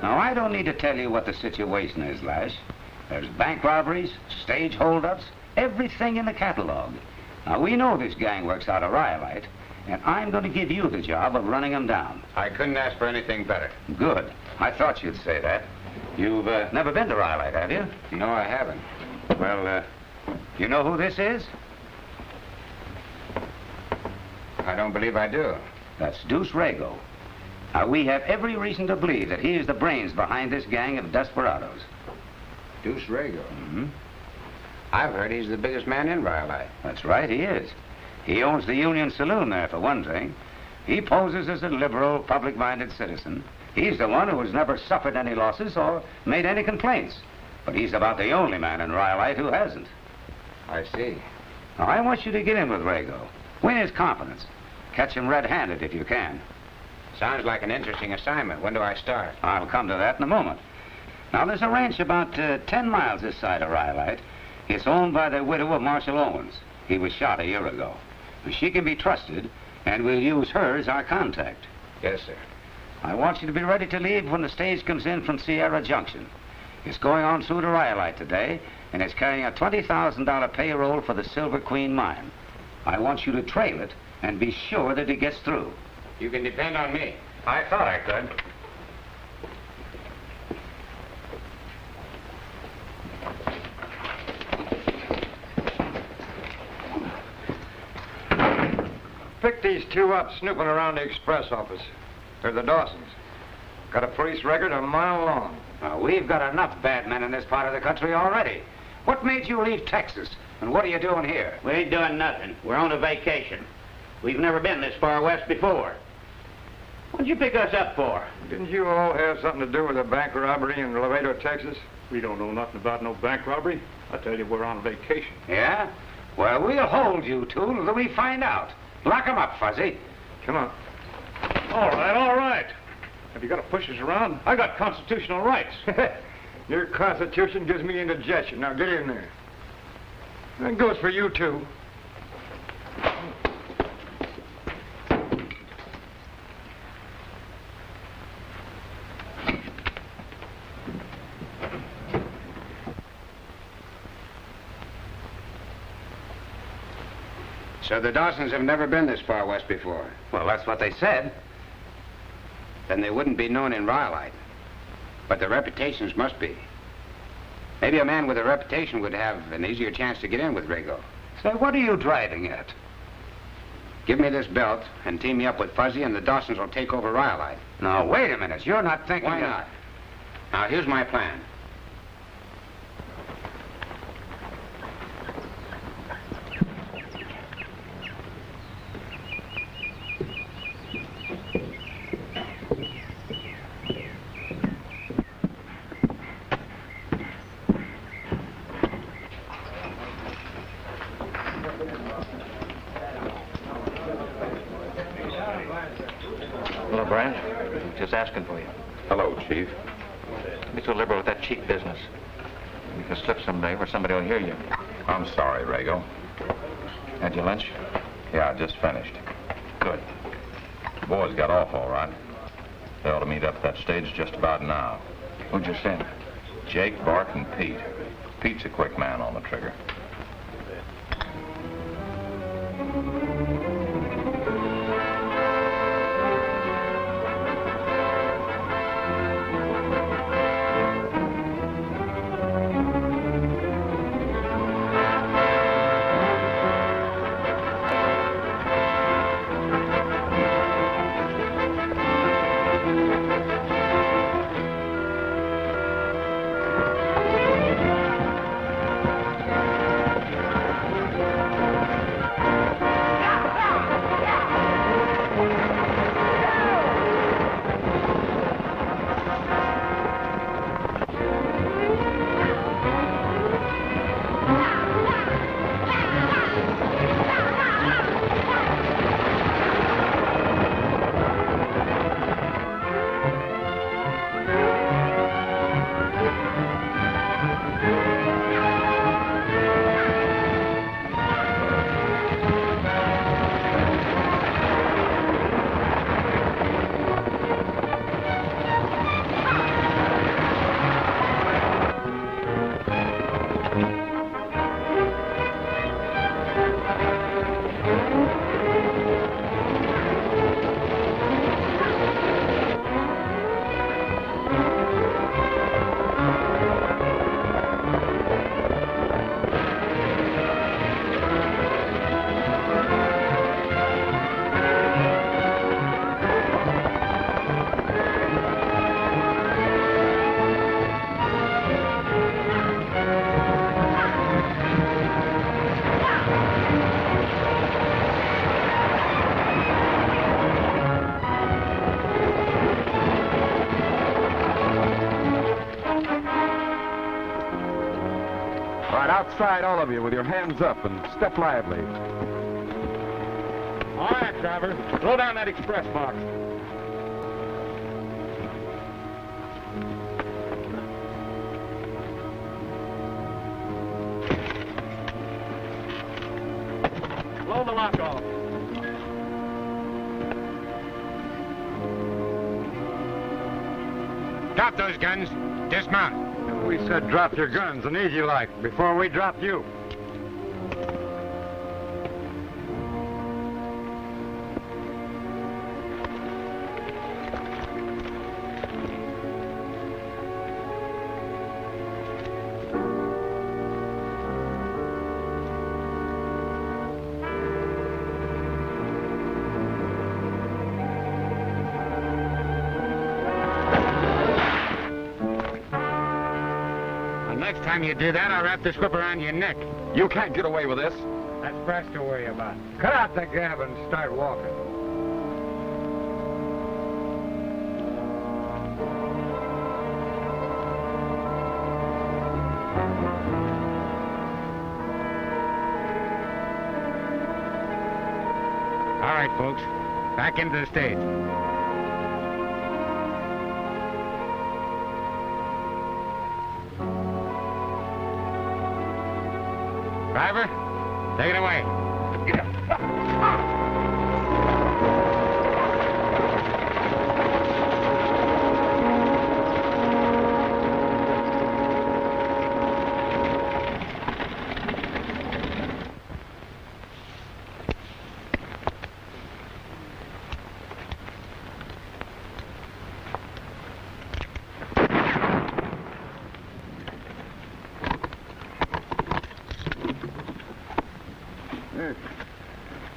I don't need to tell you what the situation is, Lash. There's bank robberies, stage holdups, everything in the catalog. Now, we know this gang works out of Rhyolite, and I'm going to give you the job of running them down. I couldn't ask for anything better. Good. I thought you'd say that. You've never been to Rhyolite, have you? No, I haven't. Well, you know who this is? I don't believe I do. That's Duce Rago. Now, we have every reason to believe that he is the brains behind this gang of desperados. Duce Rago? Mm-hmm. I've heard he's the biggest man in Rhyolite. That's right, he is. He owns the Union Saloon there, for one thing. He poses as a liberal, public-minded citizen. He's the one who has never suffered any losses or made any complaints. But he's about the only man in Rhyolite who hasn't. I see. Now, I want you to get in with Rago. Win his confidence. Catch him red-handed if you can. Sounds like an interesting assignment. When do I start? I'll come to that in a moment. Now, there's a ranch about 10 miles this side of Rhyolite. It's owned by the widow of Marshal Owens. He was shot a year ago. She can be trusted, and we'll use her as our contact. Yes, sir. I want you to be ready to leave when the stage comes in from Sierra Junction. It's going on through to Rhyolite today, and it's carrying a $20,000 payroll for the Silver Queen mine. I want you to trail it and be sure that it gets through. You can depend on me. I thought I could. Picked these two up snooping around the express office. They're the Dawsons. Got a police record a mile long. Now, we've got enough bad men in this part of the country already. What made you leave Texas? And what are you doing here? We ain't doing nothing. We're on a vacation. We've never been this far west before. What'd you pick us up for? Didn't you all have something to do with a bank robbery in Laredo, Texas? We don't know nothing about no bank robbery. I tell you, we're on vacation. Yeah? Well, we'll hold you two until we find out. Lock 'em up, Fuzzy. Come on. All right, all right. Have you got to push us around? I got constitutional rights. Your Constitution gives me indigestion. Now get in there. That goes for you too. So the Dawsons have never been this far west before. Well, that's what they said. Then they wouldn't be known in Rhyolite. But their reputations must be. Maybe a man with a reputation would have an easier chance to get in with Rago. Say, what are you driving at? Give me this belt and team me up with Fuzzy, and the Dawsons will take over Rhyolite. Now, wait a minute. You're not thinking... Why not? Now, here's my plan. Hello, Brant. Just asking for you. Hello, Chief. Don't be so liberal with that cheap business. You can slip someday where somebody will hear you. I'm sorry, Rago. Had your lunch? Yeah, I just finished. Good. The boys got off all right. They ought to meet up at that stage just about now. Who'd you send? Jake, Bart, and Pete. Pete's a quick man on the trigger. Outside, all of you, with your hands up and step lively. All right, driver. Throw down that express box. Blow the lock off. Drop those guns. Dismount. We said drop your guns and easy like before we dropped you. Next time you do that, I'll wrap this whip around your neck. You can't get away with this. That's for us to worry about. Cut out the gab and start walking. All right, folks. Back into the stage. Driver, take it away.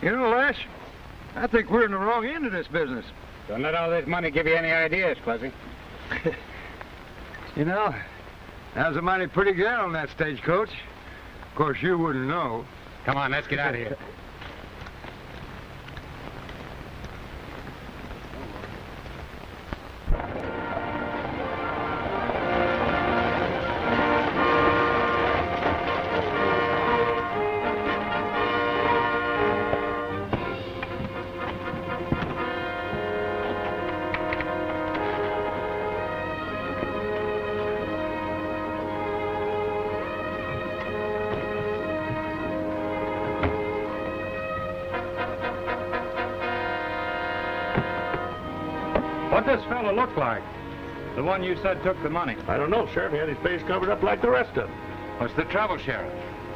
You know, Lash, I think we're in the wrong end of this business. Don't let all this money give you any ideas, Fuzzy. You know, there's a mighty pretty gal on that stagecoach. Of course, you wouldn't know. Come on, let's get out of here. What does this fella look like? The one you said took the money. I don't know, Sheriff. He had his face covered up like the rest of them. What's the trouble, Sheriff?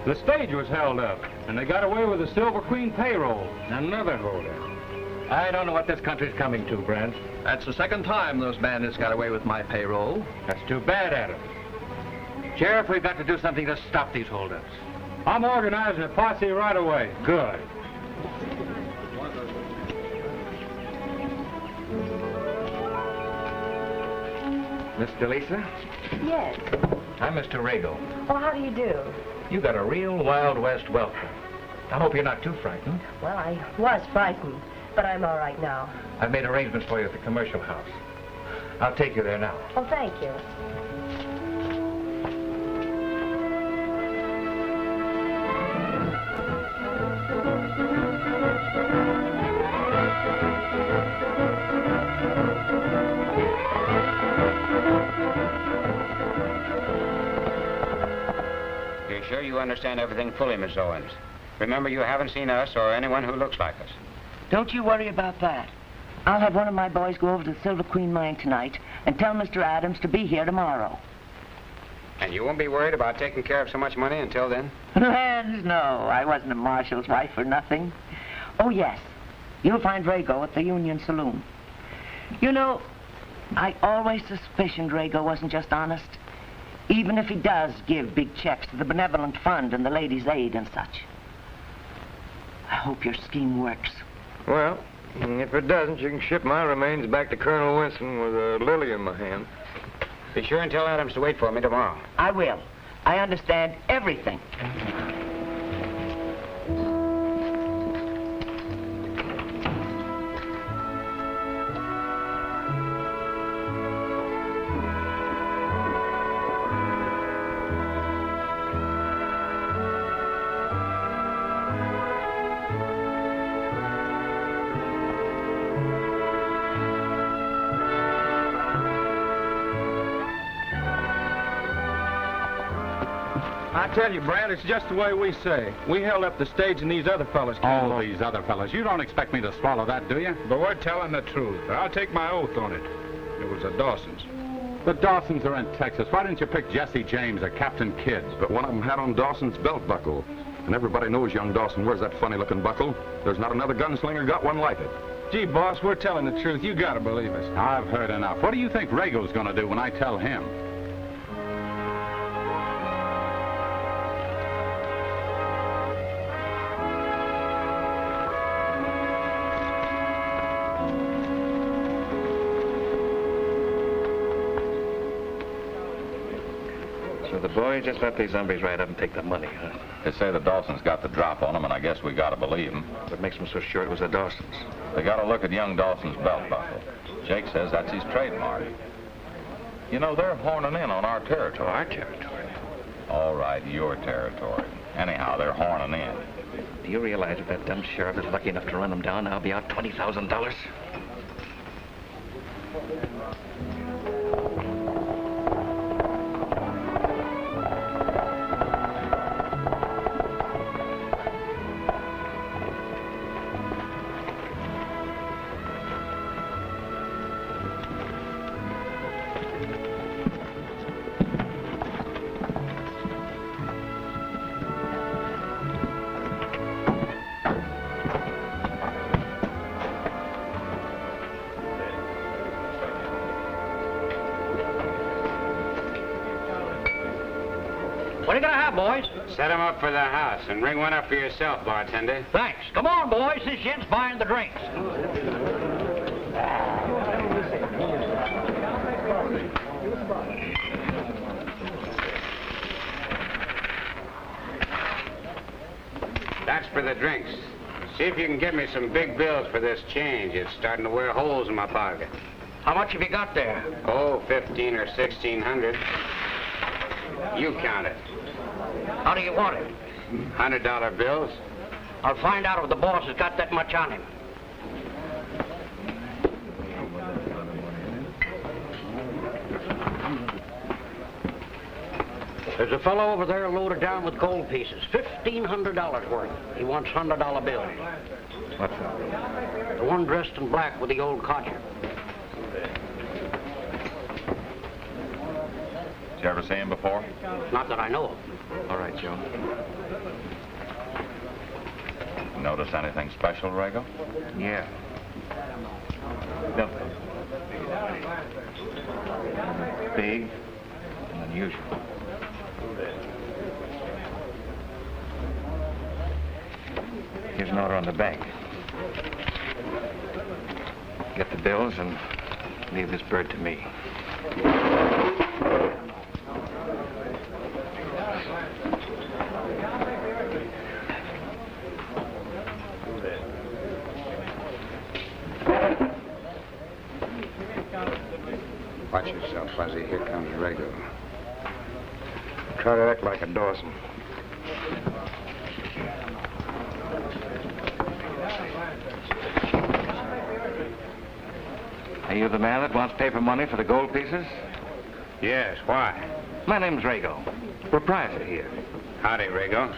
The stage was held up, and they got away with the Silver Queen payroll. Another holdup. I don't know what this country's coming to, Brant. That's the second time those bandits got away with my payroll. That's too bad, Adam. Sheriff, we've got to do something to stop these holdups. I'm organizing a posse right away. Good. Miss Lysa? Yes. I'm Mr. Rago. Oh, how do you do? You got a real Wild West welcome. I hope you're not too frightened. Well, I was frightened, but I'm all right now. I've made arrangements for you at the commercial house. I'll take you there now. Oh, thank you. You're sure you understand everything fully, Miss Owens? Remember, you haven't seen us or anyone who looks like us. Don't you worry about that. I'll have one of my boys go over to the Silver Queen mine tonight and tell Mr. Adams to be here tomorrow. And you won't be worried about taking care of so much money until then? Lands, no. I wasn't a marshal's wife for nothing. Oh, yes. You'll find Rago at the Union Saloon. You know, I always suspicioned Rago wasn't just honest. Even if he does give big checks to the Benevolent Fund and the Ladies' Aid and such. I hope your scheme works. Well, if it doesn't, you can ship my remains back to Colonel Winston with a lily in my hand. Be sure and tell Adams to wait for me tomorrow. I will. I understand everything. I tell you, Brant, it's just the way we say. We held up the stage and these other fellas came All along. these other fellas. You don't expect me to swallow that, do you? But we're telling the truth. I'll take my oath on it. It was the Dawsons. The Dawsons are in Texas. Why didn't you pick Jesse James or Captain Kidd? But one of them had on Dawson's belt buckle. And everybody knows young Dawson wears that funny-looking buckle. There's not another gunslinger got one like it. Gee, boss, we're telling the truth. You gotta believe us. I've heard enough. What do you think Rago's going to do when I tell him? So the boy just let these zombies ride up and take the money, huh? They say the Dawsons got the drop on them, and I guess we gotta believe them. What makes them so sure it was the Dawsons? They gotta look at young Dawson's belt buckle. Jake says that's his trademark. You know, they're horning in on our territory. Our territory? All right, your territory. Anyhow, they're horning in. Do you realize if that dumb sheriff is lucky enough to run them down, I'll be out $20,000? What are you gonna have, boys? Set him up for the house and ring one up for yourself, bartender. Thanks. Come on, boys. This gent's buying the drinks. That's for the drinks. See if you can get me some big bills for this change. It's starting to wear holes in my pocket. How much have you got there? Oh, 1,500 or 1,600. You count it. How do you want it? $100 bills. I'll find out if the boss has got that much on him. There's a fellow over there loaded down with gold pieces. $1,500 worth. He wants $100 bills. What for? The one dressed in black with the old codger. You ever see him before? Not that I know of. All right, Joan. Notice anything special, Rago? Yeah. No. Big and unusual. Here's an order on the bank. Get the bills and leave this bird to me. Watch yourself, Fuzzy. Here comes Rago. Try to act like a Dawson. Are you the man that wants paper money for the gold pieces? Yes, why? My name's Rago, proprietor here. Howdy, Rago.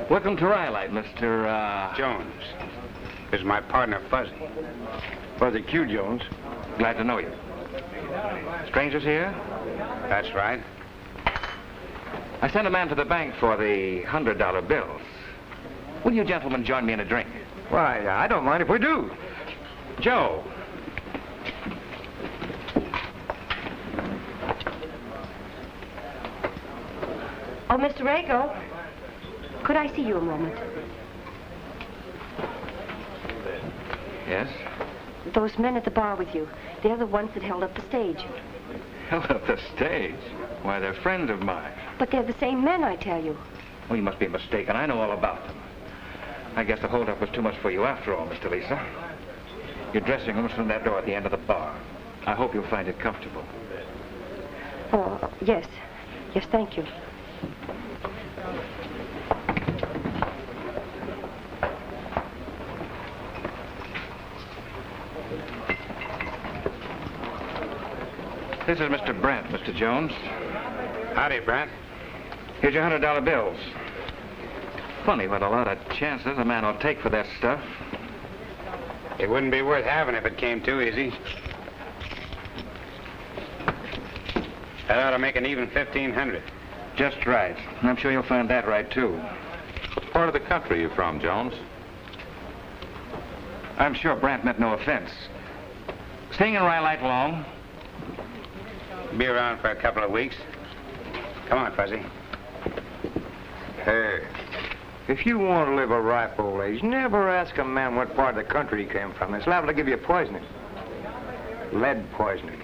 Welcome to Rhyolite, Mr. Jones. This is my partner, Fuzzy. Fuzzy Q. Jones. Glad to know you. Strangers here? That's right. I sent a man to the bank for the $100 bills. Will you gentlemen join me in a drink? Why, I don't mind if we do. Joe. Oh, Mr. Rago, could I see you a moment? Yes? Those men at the bar with you, they're the ones that held up the stage. Held up the stage? Why, they're friends of mine. But they're the same men, I tell you. Well, you must be mistaken. I know all about them. I guess the holdup was too much for you after all, Mr. Lysa. Your dressing room's from that door at the end of the bar. I hope you'll find it comfortable. Oh, yes. Yes, thank you. This is Mr. Brant, Mr. Jones. Howdy, Brant. Here's your $100 bills. Funny what a lot of chances a man will take for that stuff. It wouldn't be worth having if it came too easy. That ought to make an even 1,500. Just right. And I'm sure you'll find that right, too. What part of the country are you from, Jones? I'm sure Brant meant no offense. Staying in Rhyolite long? Be around for a couple of weeks. Come on, Fuzzy. Hey, if you want to live a ripe old age, never ask a man what part of the country he came from. It's liable to give you poisoning. Lead poisoning.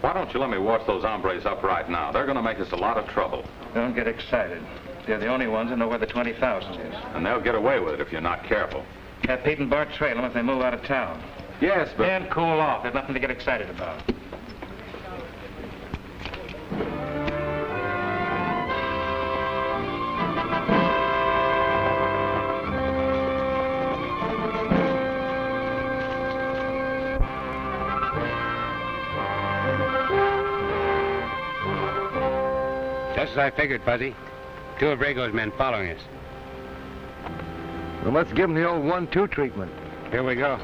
Why don't you let me wash those hombres up right now? They're going to make us a lot of trouble. Don't get excited. They're the only ones that know where the 20,000 is. And they'll get away with it if you're not careful. Have Pete and Bart trail them if they move out of town. Yes, but... And cool off. There's nothing to get excited about. Just as I figured, Fuzzy. Two of Rago's men following us. Well, let's give him the old 1-2 treatment. Here we go.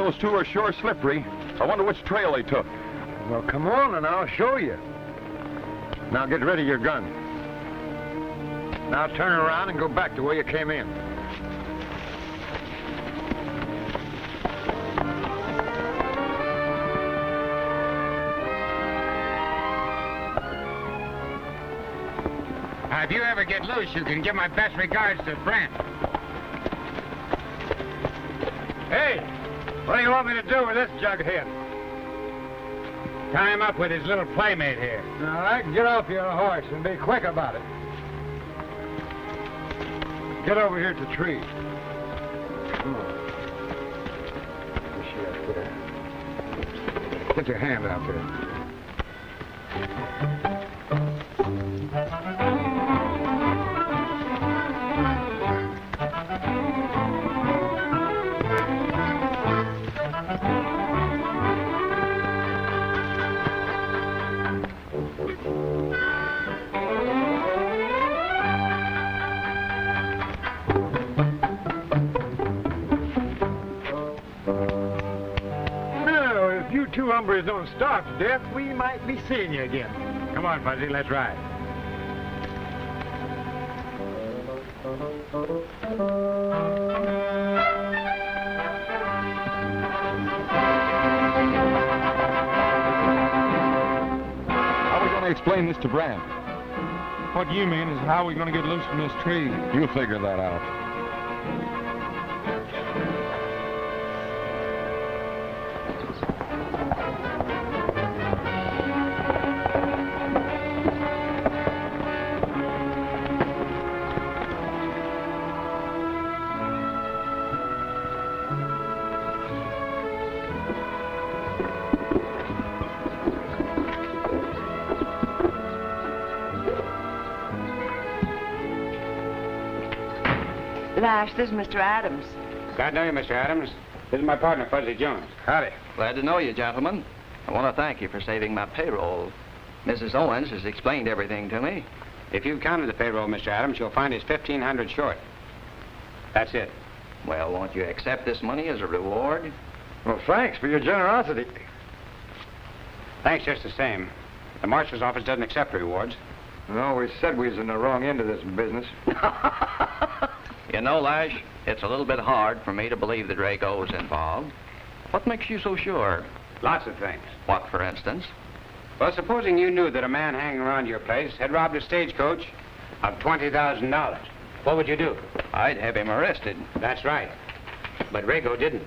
those two are sure slippery. I wonder which trail they took. Well, come on and I'll show you. Now get rid of your gun. Now turn around and go back to where you came in. If you ever get loose, you can give my best regards to Brant. Hey, what do you want me to do with this jughead? Tie him up with his little playmate here. All right, get off your horse and be quick about it. Get over here to the tree. Come on. Get your hand out there. Two hombres don't starve to death, we might be seeing you again. Come on, Fuzzy, let's ride. How are we going to explain this to Brant? What you mean is how are we going to get loose from this tree? You figure that out. Lash, this is Mr. Adams. Glad to know you, Mr. Adams. This is my partner, Fuzzy Jones. Howdy. Glad to know you, gentlemen. I want to thank you for saving my payroll. Mrs. Owens has explained everything to me. If you've counted the payroll, Mr. Adams, you'll find it's $1,500 short. That's it. Well, won't you accept this money as a reward? Well, thanks for your generosity. Thanks just the same. The Marshal's office doesn't accept rewards. No, we said we was in the wrong end of this business. You know, Lash, it's a little bit hard for me to believe that Rago was involved. What makes you so sure? Lots of things. What, for instance? Well, supposing you knew that a man hanging around your place had robbed a stagecoach of $20,000, what would you do? I'd have him arrested. That's right. But Rago didn't.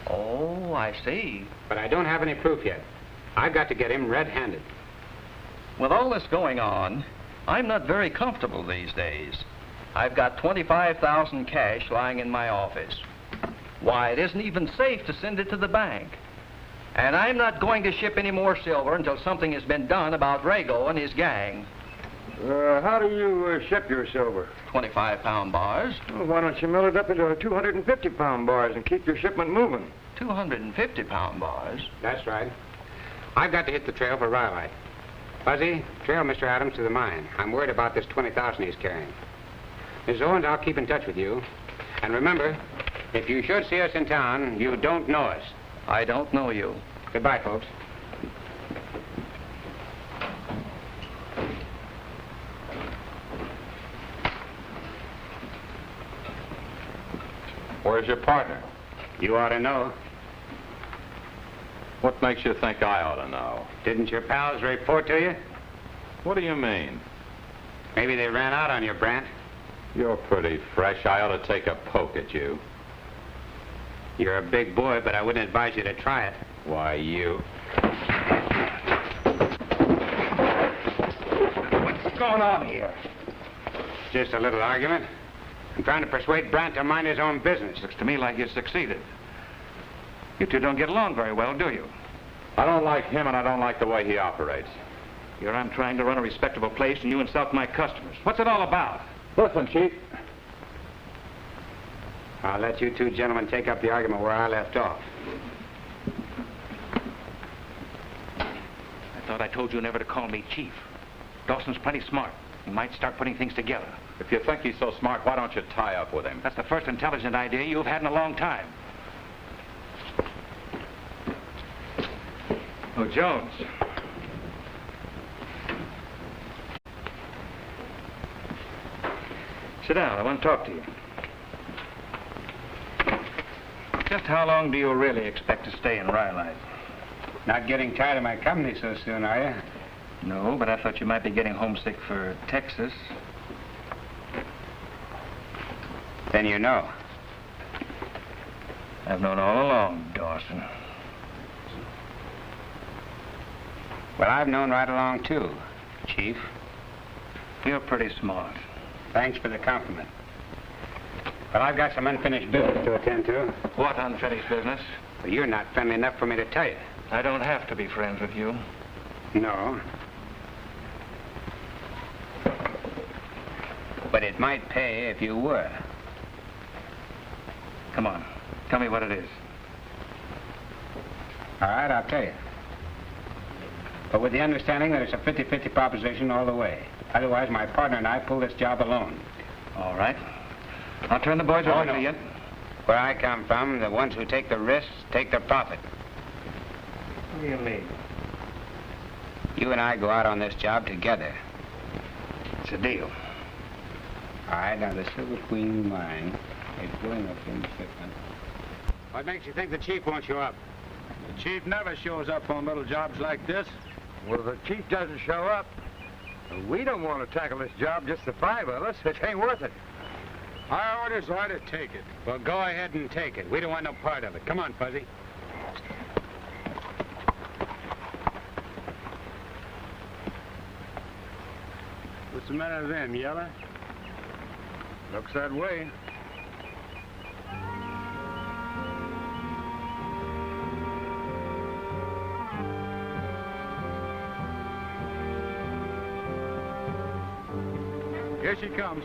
Oh, I see. But I don't have any proof yet. I've got to get him red-handed. With all this going on, I'm not very comfortable these days. I've got $25,000 cash lying in my office. Why, it isn't even safe to send it to the bank. And I'm not going to ship any more silver until something has been done about Rago and his gang. How do you ship your silver? 25-pound bars. Well, why don't you mill it up into 250-pound bars and keep your shipment moving? 250-pound bars? That's right. I've got to hit the trail for Rhyolite. Fuzzy, trail Mr. Adams to the mine. I'm worried about this $20,000 he's carrying. Miss Owens, I'll keep in touch with you. And remember, if you should see us in town, you don't know us. I don't know you. Goodbye, folks. Where's your partner? You ought to know. What makes you think I ought to know? Didn't your pals report to you? What do you mean? Maybe they ran out on you, Brant. You're pretty fresh. I ought to take a poke at you. You're a big boy, but I wouldn't advise you to try it. Why, you... What's going on here? Just a little argument. I'm trying to persuade Brant to mind his own business. Looks to me like you succeeded. You two don't get along very well, do you? I don't like him, and I don't like the way he operates. Here I'm trying to run a respectable place, and you insult my customers. What's it all about? Listen, Chief. I'll let you two gentlemen take up the argument where I left off. I thought I told you never to call me Chief. Dawson's plenty smart. He might start putting things together. If you think he's so smart, why don't you tie up with him? That's the first intelligent idea you've had in a long time. Oh, Jones. Sit down. I want to talk to you. Just how long do you really expect to stay in Rhyolite? Not getting tired of my company so soon, are you? No, but I thought you might be getting homesick for Texas. Then you know. I've known all along, Dawson. Well, I've known right along, too, Chief. You're pretty smart. Thanks for the compliment. But I've got some unfinished business to attend to. What unfinished business? Well, you're not friendly enough for me to tell you. I don't have to be friends with you. No. But it might pay if you were. Come on. Tell me what it is. All right, I'll tell you. But with the understanding that it's a 50-50 proposition all the way. Otherwise, my partner and I pull this job alone. All right. I'll turn the boys over to you. Where I come from, the ones who take the risks take the profit. What do you mean? You and I go out on this job together. It's a deal. All right, now the Silver Queen mine is going up in shipment. What makes you think the chief won't show up? The chief never shows up on little jobs like this. Well, if the chief doesn't show up, we don't want to tackle this job, just the five of us. It ain't worth it. Our orders are to take it. Well, go ahead and take it. We don't want no part of it. Come on, Fuzzy. What's the matter with them, Yeller? Looks that way. Here she comes.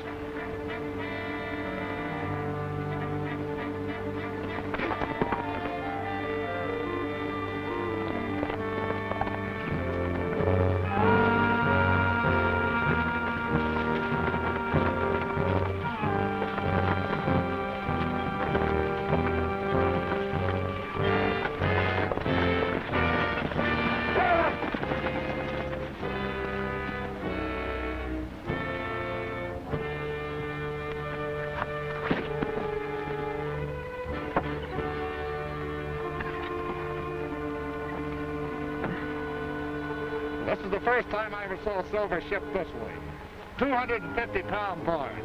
This is the first time I ever saw silver shipped this way. 250-pound bars.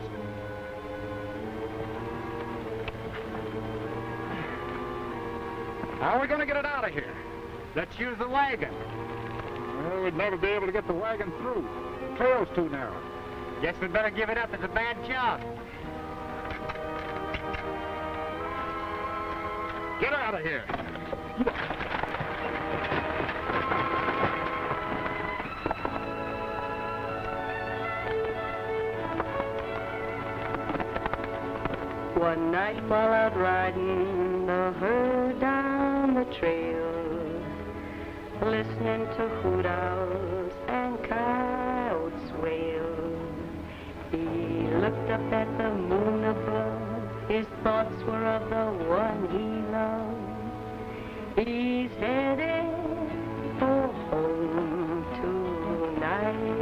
How are we going to get it out of here? Let's use the wagon. Well, we'd never be able to get the wagon through. The trail's too narrow. Guess we'd better give it up. It's a bad job. Get out of here. One night while out riding the herd down the trail, listening to hoot owls and coyotes wail, he looked up at the moon above. His thoughts were of the one he loved. He's headed for home tonight.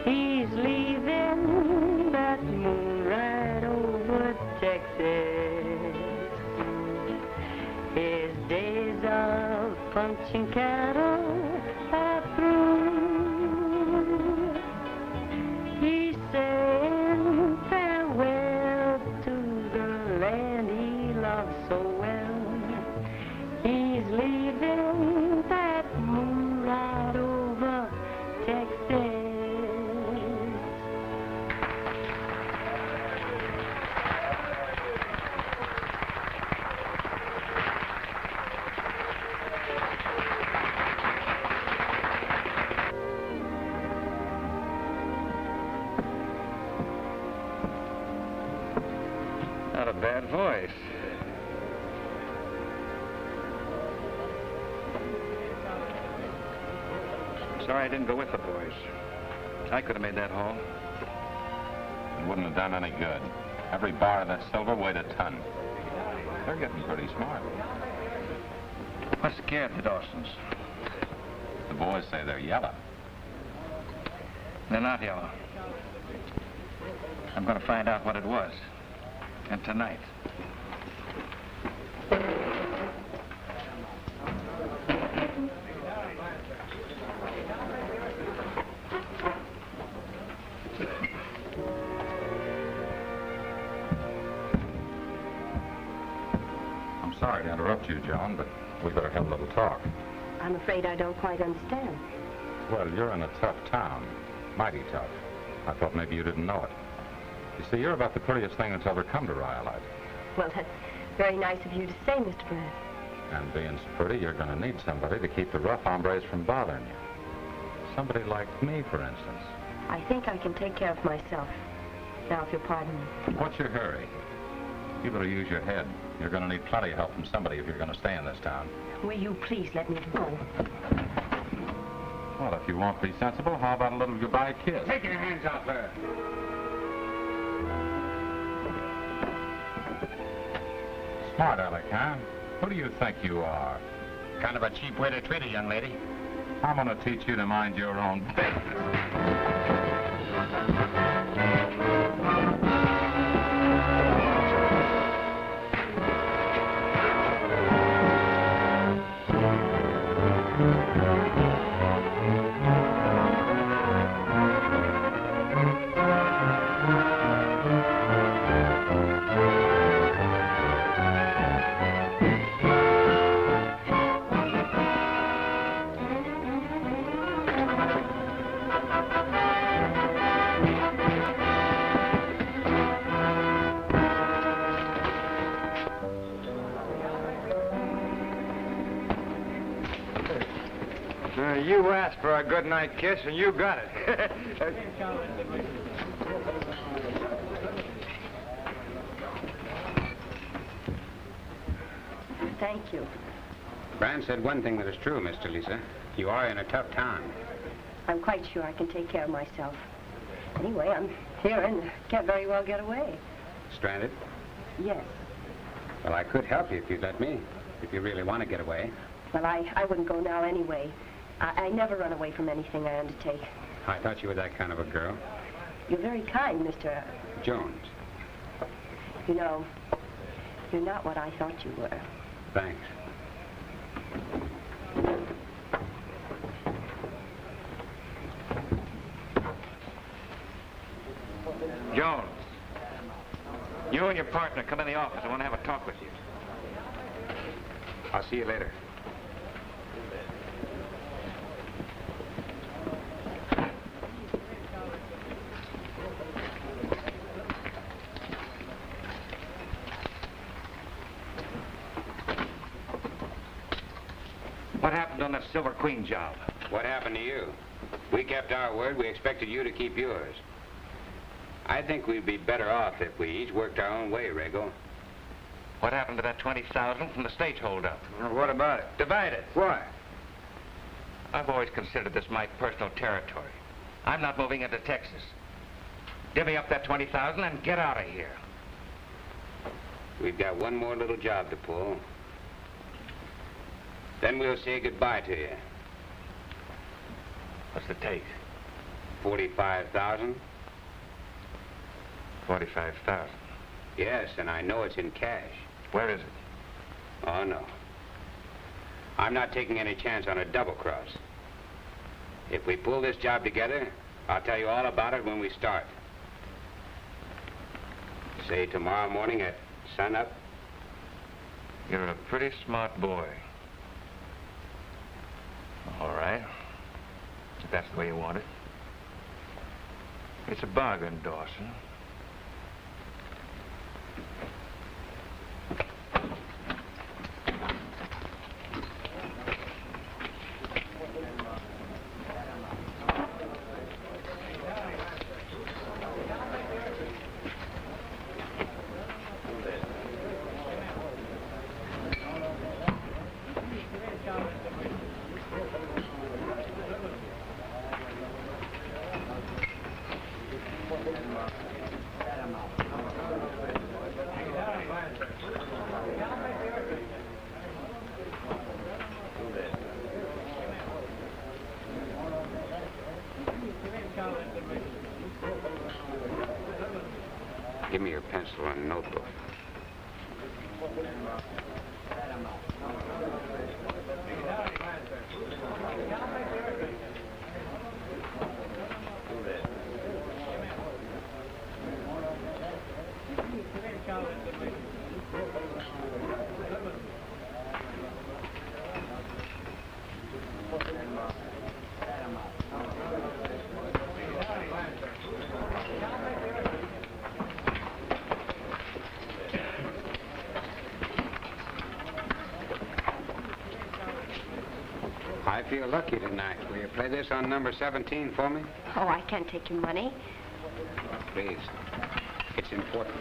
He's leaving that moon right over Texas. His days of punching cattle are through. He's saying farewell to the land he loved so well. He's leaving that moon right over Texas. Not a bad voice. Sorry I didn't go with the boys. I could have made that haul. It wouldn't have done any good. Every bar of that silver weighed a ton. They're getting pretty smart. What scared the Dawsons? The boys say they're yellow. They're not yellow. I'm going to find out what it was. And tonight. I'm sorry to interrupt you, Joan, but we better have a little talk. I'm afraid I don't quite understand. Well, you're in a tough town. Mighty tough. I thought maybe you didn't know it. You see, you're about the prettiest thing that's ever come to Rhyolite. Well, that's very nice of you to say, Mr. Brant. And being so pretty, you're going to need somebody to keep the rough hombres from bothering you. Somebody like me, for instance. I think I can take care of myself. Now, if you'll pardon me. What's your hurry? You better use your head. You're going to need plenty of help from somebody if you're going to stay in this town. Will you please let me go? Well, if you won't be sensible, how about a little goodbye kiss? Take your hands off her. Smart aleck, huh? Who do you think you are? Kind of a cheap way to treat a young lady. I'm going to teach you to mind your own business. You asked for a good night kiss, and you got it. Thank you. Brant said one thing that is true, Mr. Lysa. You are in a tough town. I'm quite sure I can take care of myself. Anyway, I'm here and can't very well get away. Stranded? Yes. Well, I could help you if you'd let me, if you really want to get away. Well, I wouldn't go now anyway. I never run away from anything I undertake. I thought you were that kind of a girl. You're very kind, Mr. Jones. You know, you're not what I thought you were. Thanks. Jones, you and your partner come in the office. I want to have a talk with you. I'll see you later. What happened on that Silver Queen job? What happened to you? We kept our word. We expected you to keep yours. I think we'd be better off if we each worked our own way, Rago. What happened to that 20,000 from the stage holdup? Well, what about it? Divide it. Why? I've always considered this my personal territory. I'm not moving into Texas. Divvy up that 20,000 and get out of here. We've got one more little job to pull. Then we'll say goodbye to you. What's the take? 45,000. 45,000. Yes, and I know it's in cash. Where is it? Oh, no. I'm not taking any chance on a double cross. If we pull this job together, I'll tell you all about it when we start. Say tomorrow morning at sunup. You're a pretty smart boy. All right. If that's the way you want it. It's a bargain, Dawson. Give me your pencil and notebook. I feel lucky tonight. Will you play this on number 17 for me? Oh, I can't take your money. Please. It's important.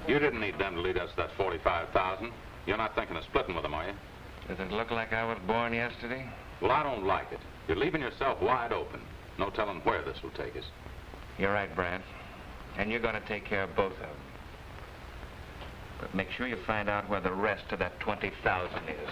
You didn't need them to lead us to that 45,000. You're not thinking of splitting with them, are you? Does it look like I was born yesterday? Well, I don't like it. You're leaving yourself wide open. No telling where this will take us. You're right, Brant. And you're going to take care of both of them. But make sure you find out where the rest of that 20,000 is.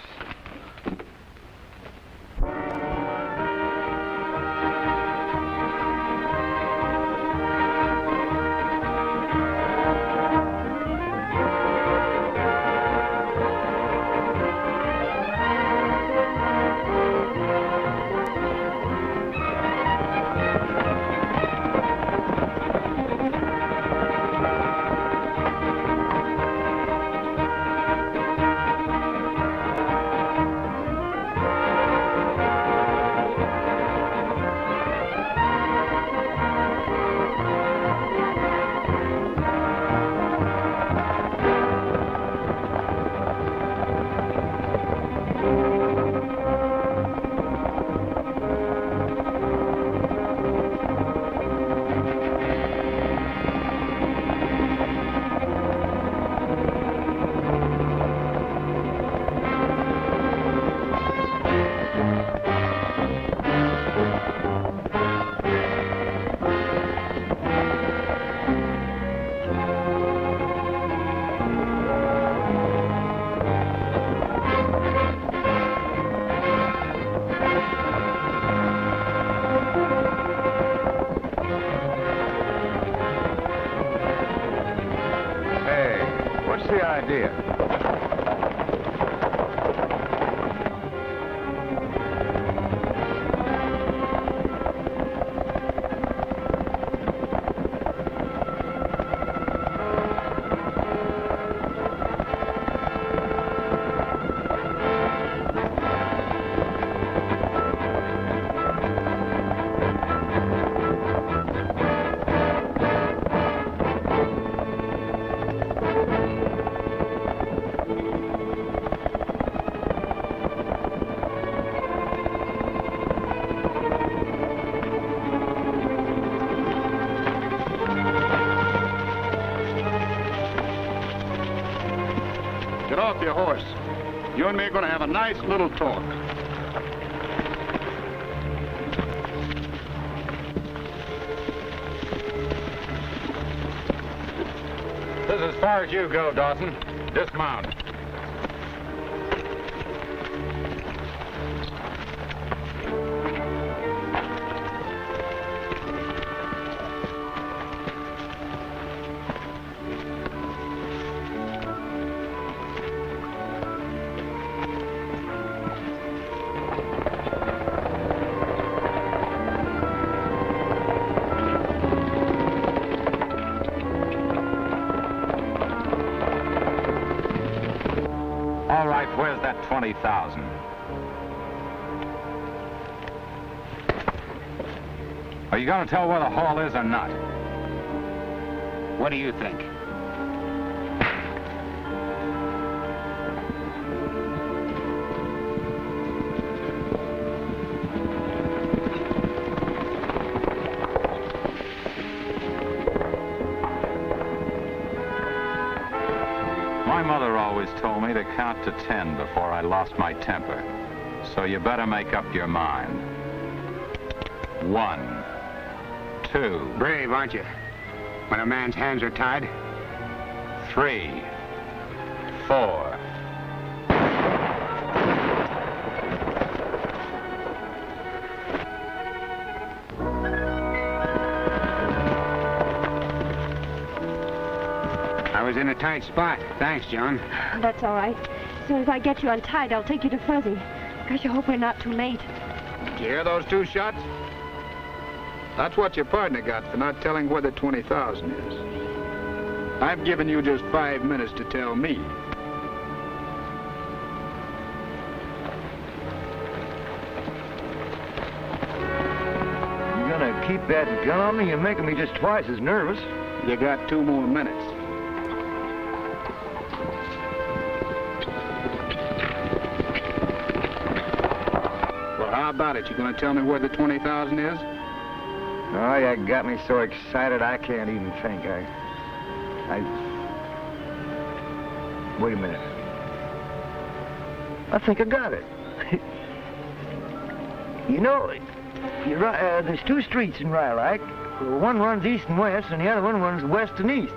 Get off your horse. You and me are going to have a nice little talk. This is as far as you go, Dawson. Dismount. All right, where's that 20,000? Are you going to tell where the haul is or not? What do you think? count to 10 before I lost my temper. So you better make up your mind. 1, 2. Brave, aren't you? When a man's hands are tied. 3, 4. I was in a tight spot. Thanks, Joan. That's all right. As soon as I get you untied, I'll take you to Fuzzy. Gosh, I hope we're not too late. Did you hear those 2 shots? That's what your partner got for not telling where the 20,000 is. I've given you just 5 minutes to tell me. You're gonna keep that gun on me? You're making me just twice as nervous. You got 2 more minutes. Well, how about it? You gonna tell me where the 20,000 is? Oh, you got me so excited I can't even think. Wait a minute. I think I got it. You know, you're right, there's 2 streets in Rhyolite. One runs east and west, and the other one runs west and east.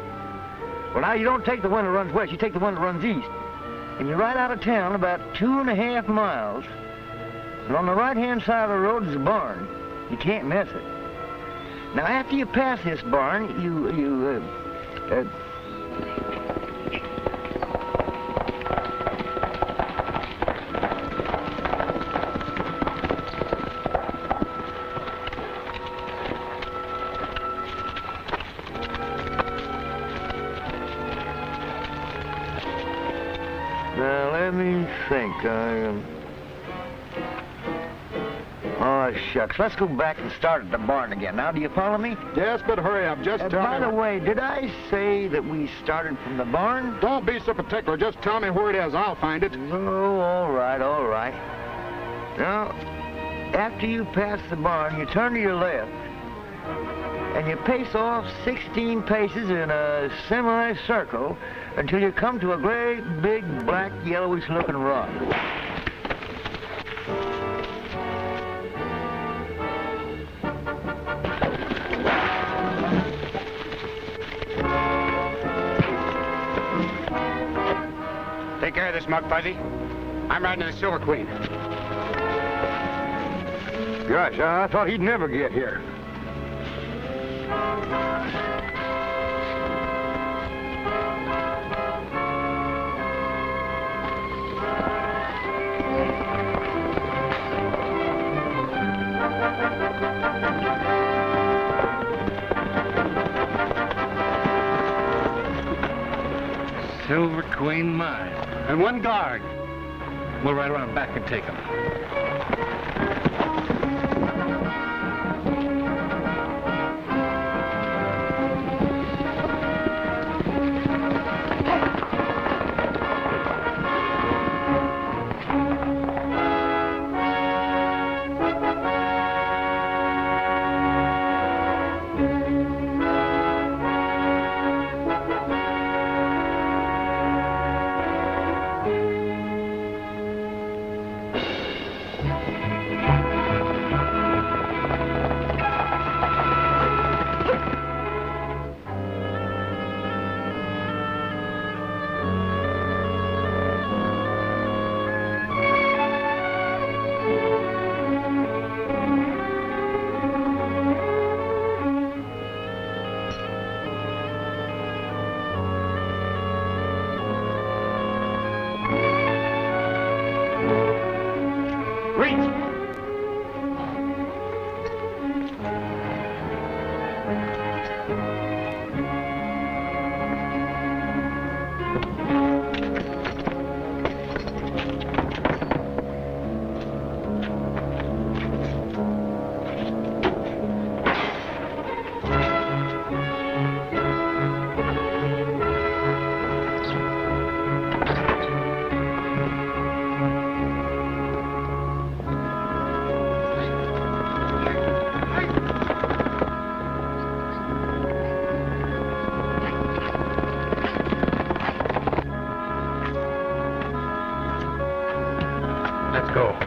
Well, now, you don't take the one that runs west, you take the one that runs east. And you're right out of town about 2.5 miles. And on the right-hand side of the road is a barn. You can't miss it. Now, after you pass this barn, now, let me think. Oh, shucks. Let's go back and start at the barn again. Now, do you follow me? Yes, but hurry up. Just tell me. By the way, did I say that we started from the barn? Don't be so particular. Just tell me where it is. I'll find it. Oh, all right, all right. Now, after you pass the barn, you turn to your left, and you pace off 16 paces in a semicircle until you come to a great, big, black, yellowish-looking rock. Take care of this mug, Fuzzy. I'm riding to the Silver Queen. Gosh, I thought he'd never get here. Silver Queen Mine. And 1 guard. We'll ride around back and take him. Let's go.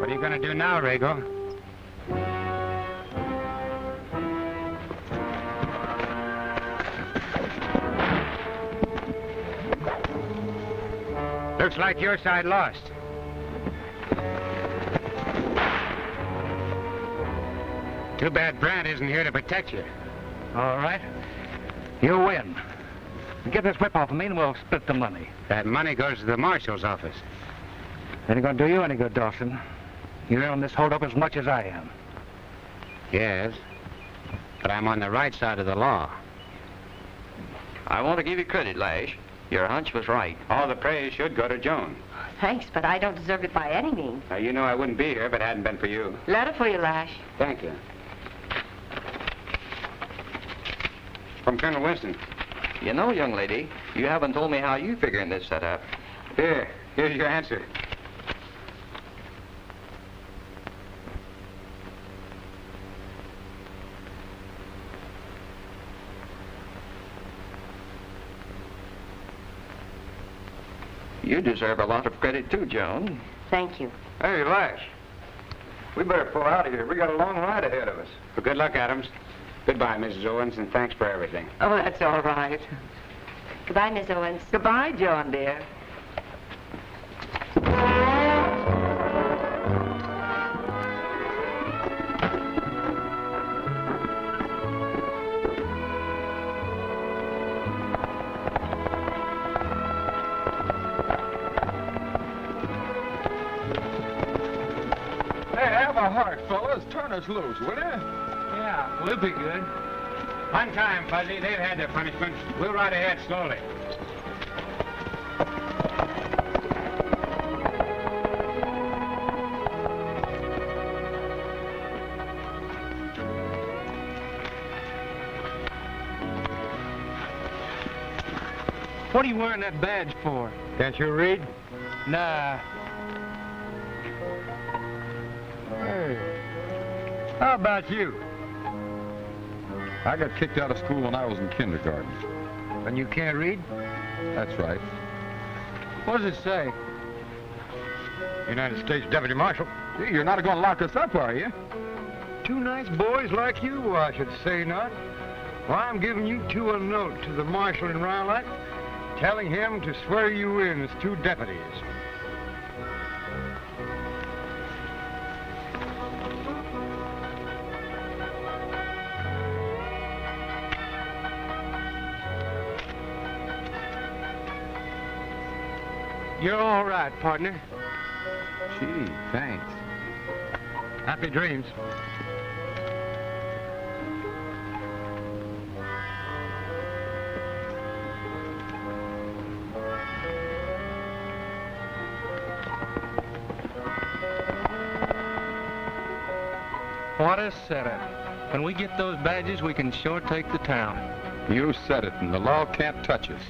What are you going to do now, Rago? Looks like your side lost. Too bad Brant isn't here to protect you. All right. You win. Get this whip off of me and we'll split the money. That money goes to the Marshal's office. Ain't gonna do you any good, Dawson. You're in this holdup as much as I am. Yes, but I'm on the right side of the law. I want to give you credit, Lash. Your hunch was right. All the praise should go to Joan. Thanks, but I don't deserve it by any means. Now, you know I wouldn't be here if it hadn't been for you. Letter for you, Lash. Thank you. From Colonel Winston. You know, young lady, you haven't told me how you figuring this setup. Here's your answer. You deserve a lot of credit too, Joan. Thank you. Hey, Lash. We better pull out of here. We got a long ride ahead of us. Well, good luck, Adams. Goodbye, Mrs. Owens, and thanks for everything. Oh, that's all right. Goodbye, Miss Owens. Goodbye, Joan, dear. Hey, have a heart, fellas. Turn us loose, will you? Yeah, we'll be good. One time, Fuzzy. They've had their punishment. We'll ride ahead slowly. What are you wearing that badge for? Can't you read? Nah. Hey, how about you? I got kicked out of school when I was in kindergarten. And you can't read? That's right. What does it say? United States Deputy Marshal. You're not going to lock us up, are you? Two nice boys like you, I should say not. Well, I'm giving you two a note to the marshal in Rowlett, telling him to swear you in as two deputies. You're all right, partner. Gee, thanks. Happy dreams. What a setup. When we get those badges, we can sure take the town. You said it, and the law can't touch us.